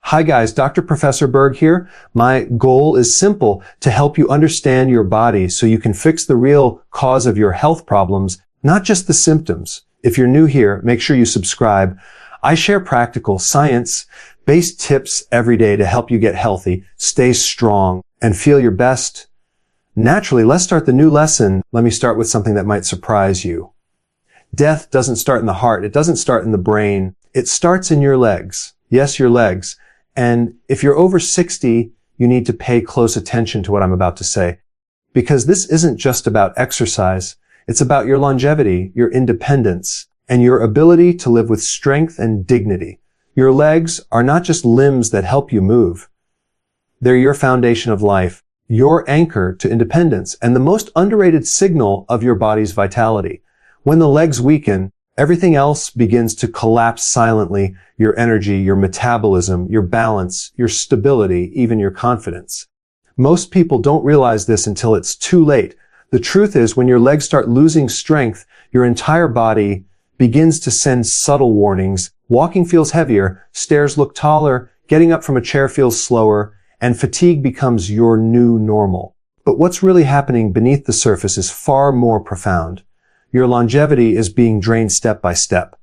Hi guys, Dr. Professor Berg here. My goal is simple, to help you understand your body so you can fix the real cause of your health problems, not just the symptoms. If you're new here, make sure you subscribe. I share practical, science-based tips every day to help you get healthy, stay strong, and feel your best. Naturally, let's start the new lesson. Let me start with something that might surprise you. Death doesn't start in the heart. It doesn't start in the brain. It starts in your legs. Yes, your legs. And if you're over 60, you need to pay close attention to what I'm about to say, because this isn't just about exercise. It's about your longevity, your independence, and your ability to live with strength and dignity. Your legs are not just limbs that help you move. They're your foundation of life, your anchor to independence, and the most underrated signal of your body's vitality. When the legs weaken, everything else begins to collapse silently. Your energy, your metabolism, your balance, your stability, even your confidence. Most people don't realize this until it's too late. The truth is, when your legs start losing strength, your entire body begins to send subtle warnings. Walking feels heavier, stairs look taller, getting up from a chair feels slower, and fatigue becomes your new normal. But what's really happening beneath the surface is far more profound. Your longevity is being drained step by step.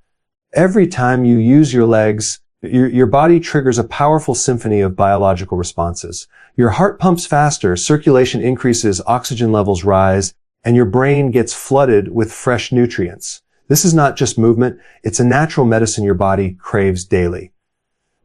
Every time you use your legs, your body triggers a powerful symphony of biological responses. Your heart pumps faster, circulation increases, oxygen levels rise, and your brain gets flooded with fresh nutrients. This is not just movement, it's a natural medicine your body craves daily.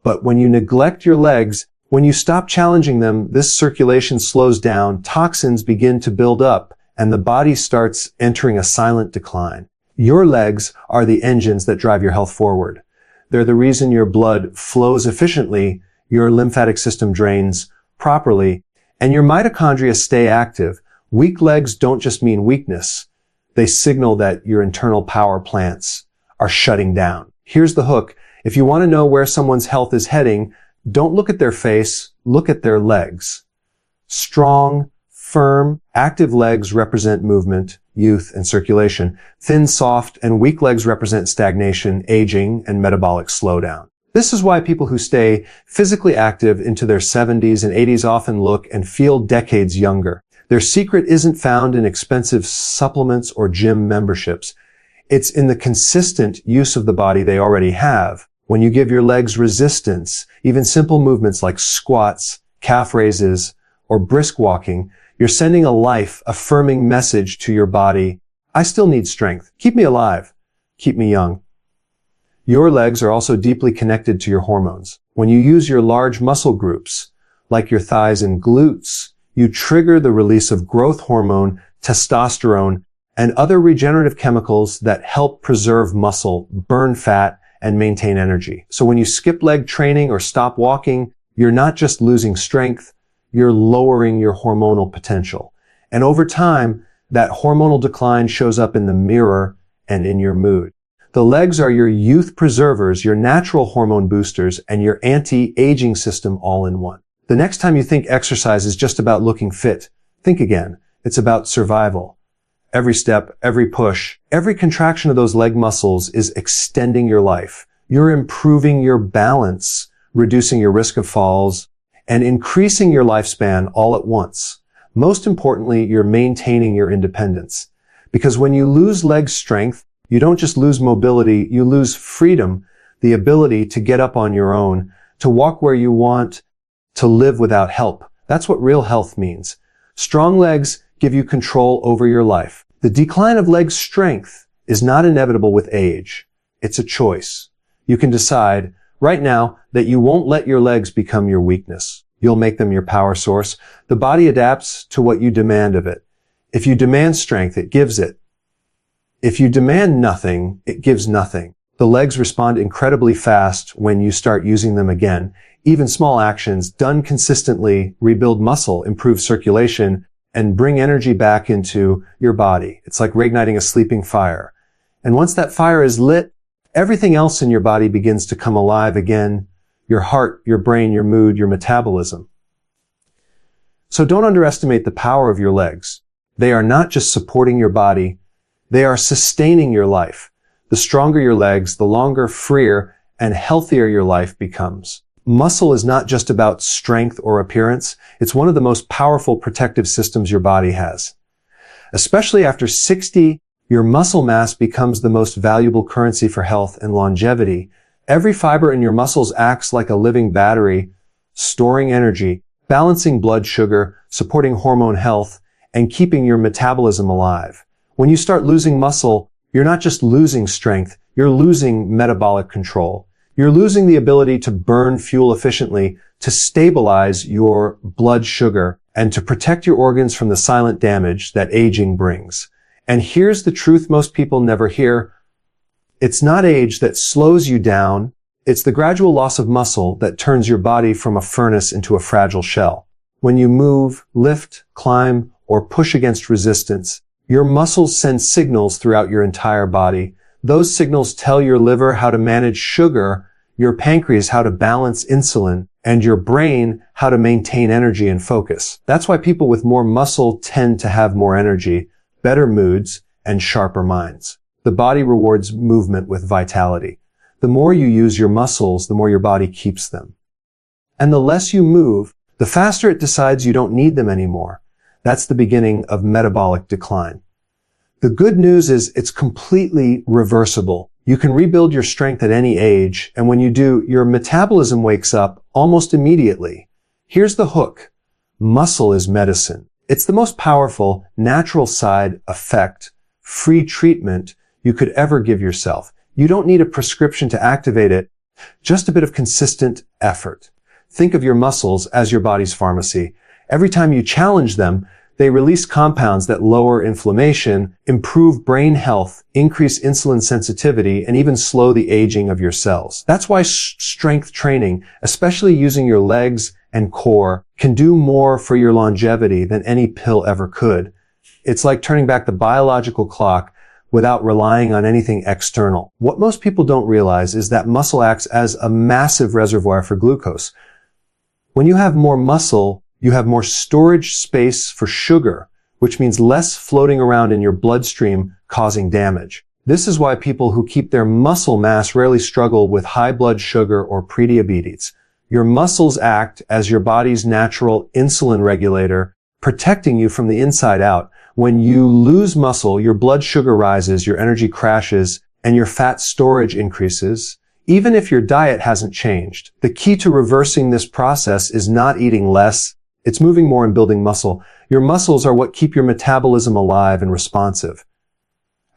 But when you neglect your legs, when you stop challenging them, this circulation slows down, toxins begin to build up, and the body starts entering a silent decline. Your legs are the engines that drive your health forward. They're the reason your blood flows efficiently, your lymphatic system drains properly, and your mitochondria stay active. Weak legs don't just mean weakness. They signal that your internal power plants are shutting down. Here's the hook. If you want to know where someone's health is heading, don't look at their face, look at their legs. Strong, firm, active legs represent movement, youth, and circulation. Thin, soft, and weak legs represent stagnation, aging, and metabolic slowdown. This is why people who stay physically active into their 70s and 80s often look and feel decades younger. Their secret isn't found in expensive supplements or gym memberships. It's in the consistent use of the body they already have. When you give your legs resistance, even simple movements like squats, calf raises, or brisk walking, you're sending a life-affirming message to your body. I still need strength. Keep me alive. Keep me young. Your legs are also deeply connected to your hormones. When you use your large muscle groups, like your thighs and glutes, you trigger the release of growth hormone, testosterone, and other regenerative chemicals that help preserve muscle, burn fat, and maintain energy. So when you skip leg training or stop walking, you're not just losing strength, you're lowering your hormonal potential. And over time, that hormonal decline shows up in the mirror and in your mood. The legs are your youth preservers, your natural hormone boosters, and your anti-aging system all in one. The next time you think exercise is just about looking fit, think again. It's about survival. Every step, every push, every contraction of those leg muscles is extending your life. You're improving your balance, reducing your risk of falls, and increasing your lifespan all at once. Most importantly, you're maintaining your independence. Because when you lose leg strength, you don't just lose mobility, you lose freedom, the ability to get up on your own, to walk where you want, to live without help. That's what real health means. Strong legs give you control over your life. The decline of leg strength is not inevitable with age. It's a choice. You can decide right now that you won't let your legs become your weakness. You'll make them your power source. The body adapts to what you demand of it. If you demand strength, it gives it. If you demand nothing, it gives nothing. The legs respond incredibly fast when you start using them again. Even small actions done consistently rebuild muscle, improve circulation, and bring energy back into your body. It's like reigniting a sleeping fire. And once that fire is lit, everything else in your body begins to come alive again. Your heart, your brain, your mood, your metabolism. So don't underestimate the power of your legs. They are not just supporting your body, they are sustaining your life. The stronger your legs, the longer, freer, and healthier your life becomes. Muscle is not just about strength or appearance. It's one of the most powerful protective systems your body has. Especially after 60, your muscle mass becomes the most valuable currency for health and longevity. Every fiber in your muscles acts like a living battery, storing energy, balancing blood sugar, supporting hormone health, and keeping your metabolism alive. When you start losing muscle, you're not just losing strength, you're losing metabolic control. You're losing the ability to burn fuel efficiently, to stabilize your blood sugar, and to protect your organs from the silent damage that aging brings. And here's the truth most people never hear. It's not age that slows you down. It's the gradual loss of muscle that turns your body from a furnace into a fragile shell. When you move, lift, climb, or push against resistance, your muscles send signals throughout your entire body. Those signals tell your liver how to manage sugar, your pancreas how to balance insulin, and your brain how to maintain energy and focus. That's why people with more muscle tend to have more energy, better moods, and sharper minds. The body rewards movement with vitality. The more you use your muscles, the more your body keeps them. And the less you move, the faster it decides you don't need them anymore. That's the beginning of metabolic decline. The good news is it's completely reversible. You can rebuild your strength at any age, and when you do, your metabolism wakes up almost immediately. Here's the hook. Muscle is medicine. It's the most powerful, natural side effect, free treatment you could ever give yourself. You don't need a prescription to activate it, just a bit of consistent effort. Think of your muscles as your body's pharmacy. Every time you challenge them, they release compounds that lower inflammation, improve brain health, increase insulin sensitivity, and even slow the aging of your cells. That's why strength training, especially using your legs and core, can do more for your longevity than any pill ever could. It's like turning back the biological clock without relying on anything external. What most people don't realize is that muscle acts as a massive reservoir for glucose. When you have more muscle, you have more storage space for sugar, which means less floating around in your bloodstream causing damage. This is why people who keep their muscle mass rarely struggle with high blood sugar or prediabetes. Your muscles act as your body's natural insulin regulator, protecting you from the inside out. When you lose muscle, your blood sugar rises, your energy crashes, and your fat storage increases, even if your diet hasn't changed. The key to reversing this process is not eating less. It's moving more and building muscle. Your muscles are what keep your metabolism alive and responsive.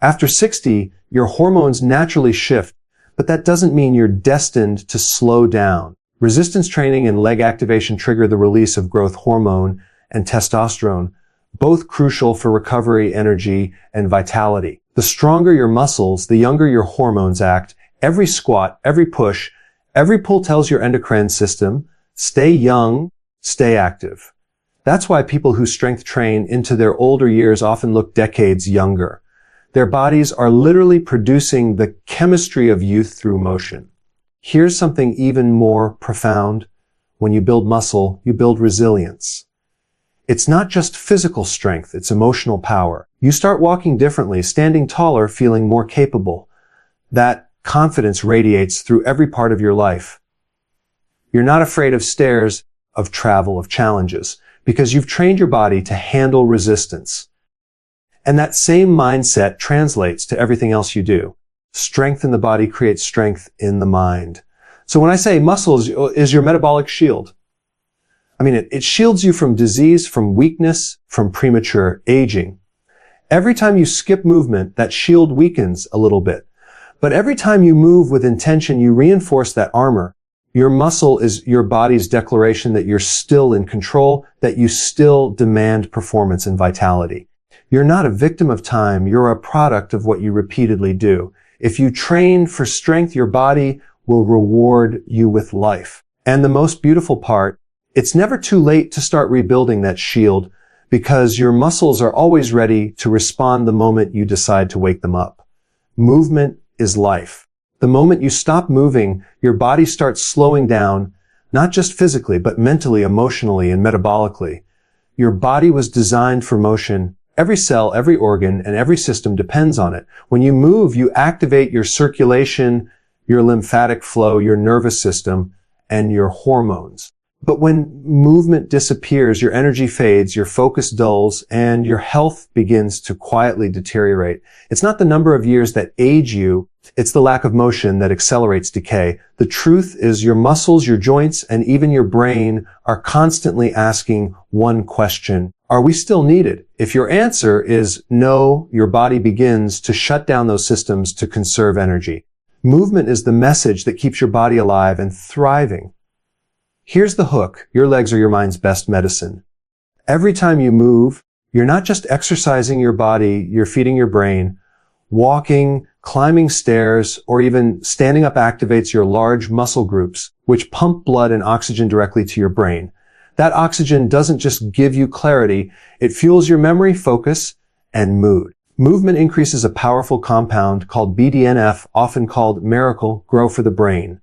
After 60, your hormones naturally shift, but that doesn't mean you're destined to slow down. Resistance training and leg activation trigger the release of growth hormone and testosterone, both crucial for recovery, energy, and vitality. The stronger your muscles, the younger your hormones act. Every squat, every push, every pull tells your endocrine system, stay young, stay active. That's why people who strength train into their older years often look decades younger. Their bodies are literally producing the chemistry of youth through motion. Here's something even more profound. When you build muscle, you build resilience. It's not just physical strength, it's emotional power. You start walking differently, standing taller, feeling more capable. That confidence radiates through every part of your life. You're not afraid of stairs, of travel, of challenges, because you've trained your body to handle resistance. And that same mindset translates to everything else you do. Strength in the body creates strength in the mind. So when I say muscle is your metabolic shield, I mean, it shields you from disease, from weakness, from premature aging. Every time you skip movement, that shield weakens a little bit. But every time you move with intention, you reinforce that armor. Your muscle is your body's declaration that you're still in control, that you still demand performance and vitality. You're not a victim of time, you're a product of what you repeatedly do. If you train for strength, your body will reward you with life. And the most beautiful part, it's never too late to start rebuilding that shield because your muscles are always ready to respond the moment you decide to wake them up. Movement is life. The moment you stop moving, your body starts slowing down, not just physically, but mentally, emotionally, and metabolically. Your body was designed for motion. Every cell, every organ, and every system depends on it. When you move, you activate your circulation, your lymphatic flow, your nervous system, and your hormones. But when movement disappears, your energy fades, your focus dulls, and your health begins to quietly deteriorate. It's not the number of years that age you, it's the lack of motion that accelerates decay. The truth is your muscles, your joints, and even your brain are constantly asking one question: are we still needed? If your answer is no, your body begins to shut down those systems to conserve energy. Movement is the message that keeps your body alive and thriving. Here's the hook. Your legs are your mind's best medicine. Every time you move, you're not just exercising your body, you're feeding your brain. Walking, climbing stairs, or even standing up activates your large muscle groups, which pump blood and oxygen directly to your brain. That oxygen doesn't just give you clarity, it fuels your memory, focus, and mood. Movement increases a powerful compound called BDNF, often called miracle grow for the brain.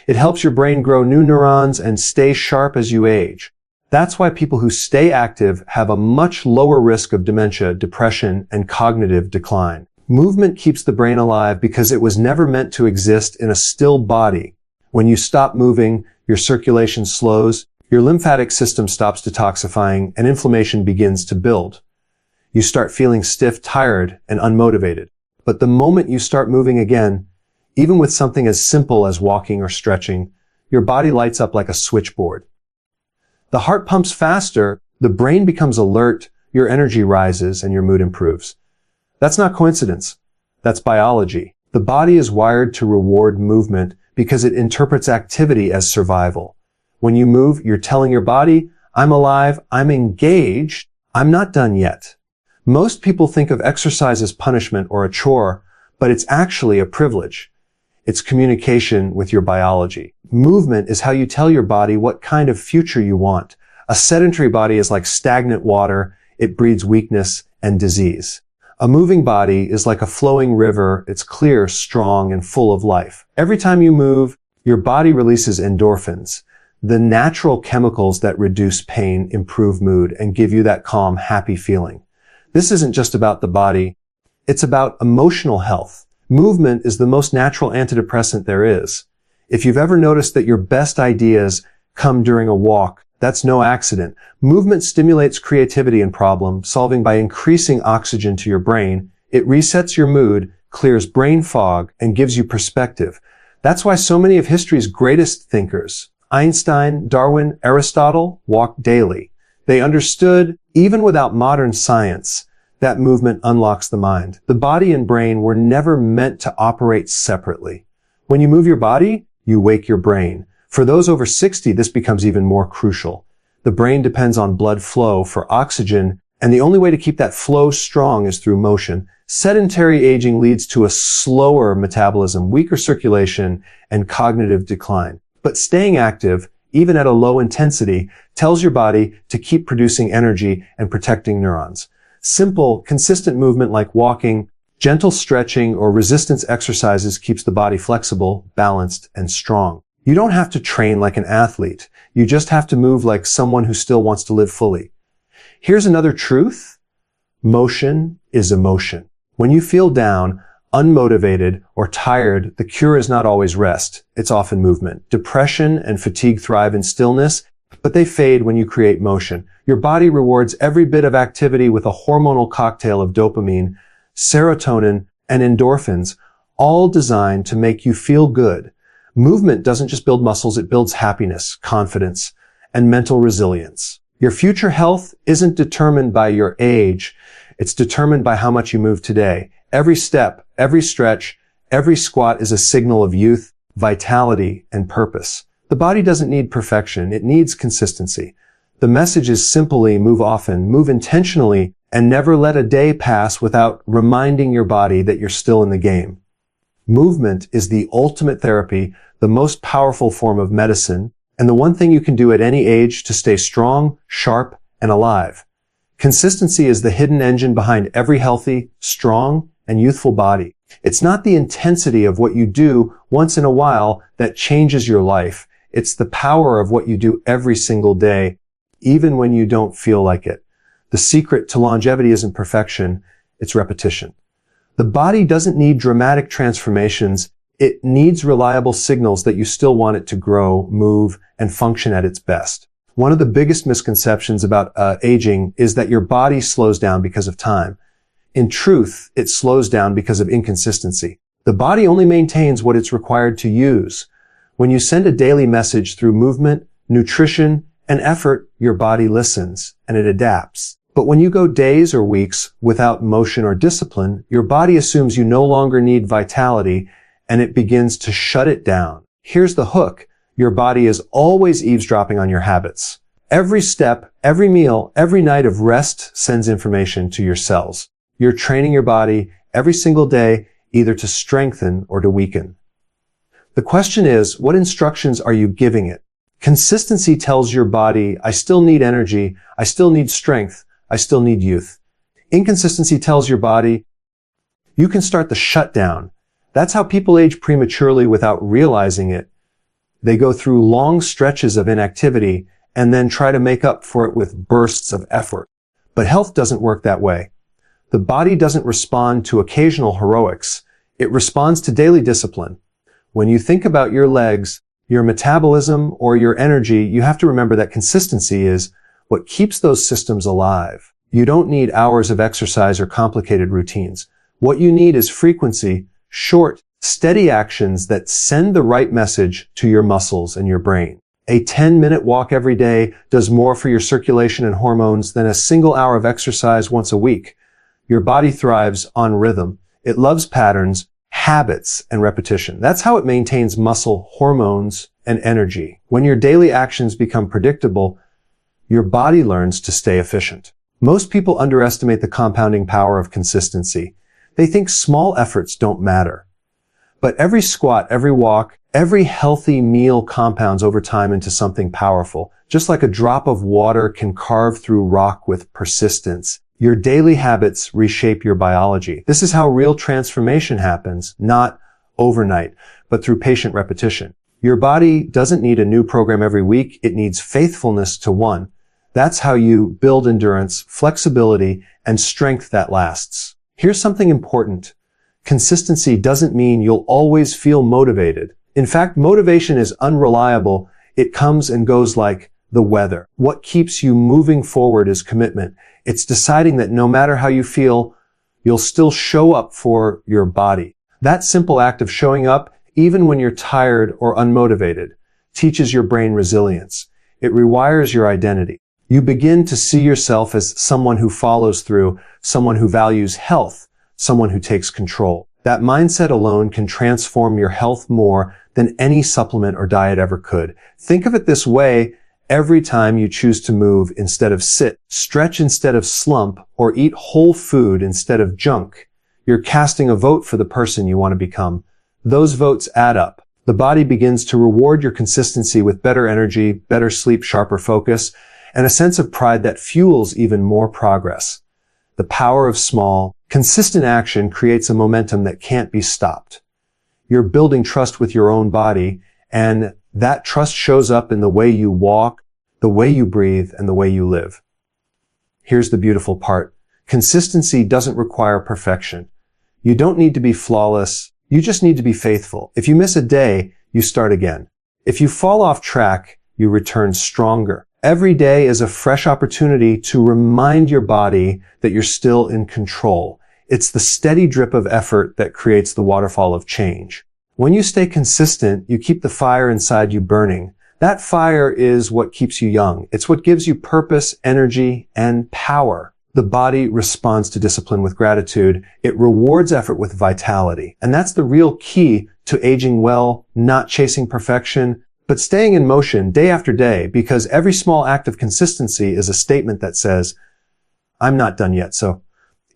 It helps your brain grow new neurons and stay sharp as you age. That's why people who stay active have a much lower risk of dementia, depression, and cognitive decline. Movement keeps the brain alive because it was never meant to exist in a still body. When you stop moving, your circulation slows, your lymphatic system stops detoxifying, and inflammation begins to build. You start feeling stiff, tired, and unmotivated. But the moment you start moving again, even with something as simple as walking or stretching, your body lights up like a switchboard. The heart pumps faster, the brain becomes alert, your energy rises, and your mood improves. That's not coincidence. That's biology. The body is wired to reward movement because it interprets activity as survival. When you move, you're telling your body, I'm alive, I'm engaged, I'm not done yet. Most people think of exercise as punishment or a chore, but it's actually a privilege. It's communication with your biology. Movement is how you tell your body what kind of future you want. A sedentary body is like stagnant water. It breeds weakness and disease. A moving body is like a flowing river. It's clear, strong, and full of life. Every time you move, your body releases endorphins, the natural chemicals that reduce pain, improve mood, and give you that calm, happy feeling. This isn't just about the body. It's about emotional health. Movement is the most natural antidepressant there is. If you've ever noticed that your best ideas come during a walk, that's no accident. Movement stimulates creativity and problem solving by increasing oxygen to your brain. It resets your mood, clears brain fog, and gives you perspective. That's why so many of history's greatest thinkers, Einstein, Darwin, Aristotle, walked daily. They understood, even without modern science, that movement unlocks the mind. The body and brain were never meant to operate separately. When you move your body, you wake your brain. For those over 60, this becomes even more crucial. The brain depends on blood flow for oxygen, and the only way to keep that flow strong is through motion. Sedentary aging leads to a slower metabolism, weaker circulation, and cognitive decline. But staying active, even at a low intensity, tells your body to keep producing energy and protecting neurons. Simple, consistent movement like walking, gentle stretching, or resistance exercises keeps the body flexible, balanced, and strong. You don't have to train like an athlete. You just have to move like someone who still wants to live fully. Here's another truth. Motion is emotion. When you feel down, unmotivated, or tired, the cure is not always rest. It's often movement. Depression and fatigue thrive in stillness, but they fade when you create motion. Your body rewards every bit of activity with a hormonal cocktail of dopamine, serotonin, and endorphins, all designed to make you feel good. Movement doesn't just build muscles, it builds happiness, confidence, and mental resilience. Your future health isn't determined by your age, it's determined by how much you move today. Every step, every stretch, every squat is a signal of youth, vitality, and purpose. The body doesn't need perfection, it needs consistency. The message is simply move often, move intentionally, and never let a day pass without reminding your body that you're still in the game. Movement is the ultimate therapy, the most powerful form of medicine, and the one thing you can do at any age to stay strong, sharp, and alive. Consistency is the hidden engine behind every healthy, strong, and youthful body. It's not the intensity of what you do once in a while that changes your life. It's the power of what you do every single day, even when you don't feel like it. The secret to longevity isn't perfection, it's repetition. The body doesn't need dramatic transformations, It needs reliable signals that you still want it to grow, move, and function at its best. One of the biggest misconceptions about aging is that your body slows down because of time. In truth, it slows down because of inconsistency. The body only maintains what it's required to use. When you send a daily message through movement, nutrition, and effort, your body listens and it adapts. But when you go days or weeks without motion or discipline, your body assumes you no longer need vitality and it begins to shut it down. Here's the hook. Your body is always eavesdropping on your habits. Every step, every meal, every night of rest sends information to your cells. You're training your body every single day either to strengthen or to weaken. The question is, what instructions are you giving it? Consistency tells your body, I still need energy, I still need strength, I still need youth. Inconsistency tells your body, you can start the shutdown. That's how people age prematurely without realizing it. They go through long stretches of inactivity and then try to make up for it with bursts of effort. But health doesn't work that way. The body doesn't respond to occasional heroics. It responds to daily discipline. When you think about your legs, your metabolism, or your energy, you have to remember that consistency is what keeps those systems alive. You don't need hours of exercise or complicated routines. What you need is frequency, short, steady actions that send the right message to your muscles and your brain. A 10-minute walk every day does more for your circulation and hormones than a single hour of exercise once a week. Your body thrives on rhythm. It loves patterns, habits, and repetition. That's how it maintains muscle, hormones, and energy. When your daily actions become predictable, your body learns to stay efficient. Most people underestimate the compounding power of consistency. They think small efforts don't matter. But every squat, every walk, every healthy meal compounds over time into something powerful. Just like a drop of water can carve through rock with persistence, your daily habits reshape your biology. This is how real transformation happens, not overnight, but through patient repetition. Your body doesn't need a new program every week. It needs faithfulness to one. That's how you build endurance, flexibility, and strength that lasts. Here's something important. Consistency doesn't mean you'll always feel motivated. In fact, motivation is unreliable. It comes and goes like the weather. What keeps you moving forward is commitment. It's deciding that no matter how you feel, you'll still show up for your body. That simple act of showing up, even when you're tired or unmotivated, teaches your brain resilience. It rewires your identity. You begin to see yourself as someone who follows through, someone who values health, someone who takes control. That mindset alone can transform your health more than any supplement or diet ever could. Think of it this way. Every time you choose to move instead of sit, stretch instead of slump, or eat whole food instead of junk, you're casting a vote for the person you want to become. Those votes add up. The body begins to reward your consistency with better energy, better sleep, sharper focus, and a sense of pride that fuels even more progress. The power of small, consistent action creates a momentum that can't be stopped. You're building trust with your own body, and that trust shows up in the way you walk, the way you breathe, and the way you live. Here's the beautiful part. Consistency doesn't require perfection. You don't need to be flawless. You just need to be faithful. If you miss a day, you start again. If you fall off track, you return stronger. Every day is a fresh opportunity to remind your body that you're still in control. It's the steady drip of effort that creates the waterfall of change. When you stay consistent, you keep the fire inside you burning. That fire is what keeps you young. It's what gives you purpose, energy, and power. The body responds to discipline with gratitude. It rewards effort with vitality. And that's the real key to aging well, not chasing perfection, but staying in motion day after day, because every small act of consistency is a statement that says, I'm not done yet. So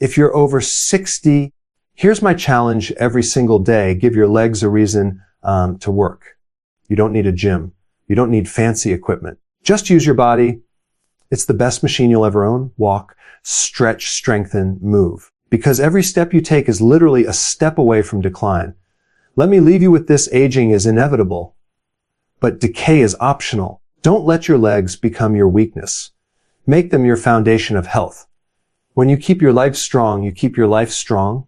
if you're over 60, here's my challenge every single day. Give your legs a reason to work. You don't need a gym. You don't need fancy equipment. Just use your body. It's the best machine you'll ever own. Walk, stretch, strengthen, move. Because every step you take is literally a step away from decline. Let me leave you with this: aging is inevitable, but decay is optional. Don't let your legs become your weakness. Make them your foundation of health. When you keep your life strong, you keep your life strong.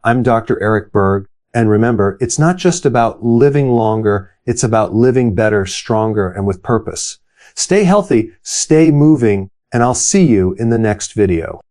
I'm Dr. Berg, And remember, it's not just about living longer, it's about living better, stronger, and with purpose. Stay healthy, stay moving, and I'll see you in the next video.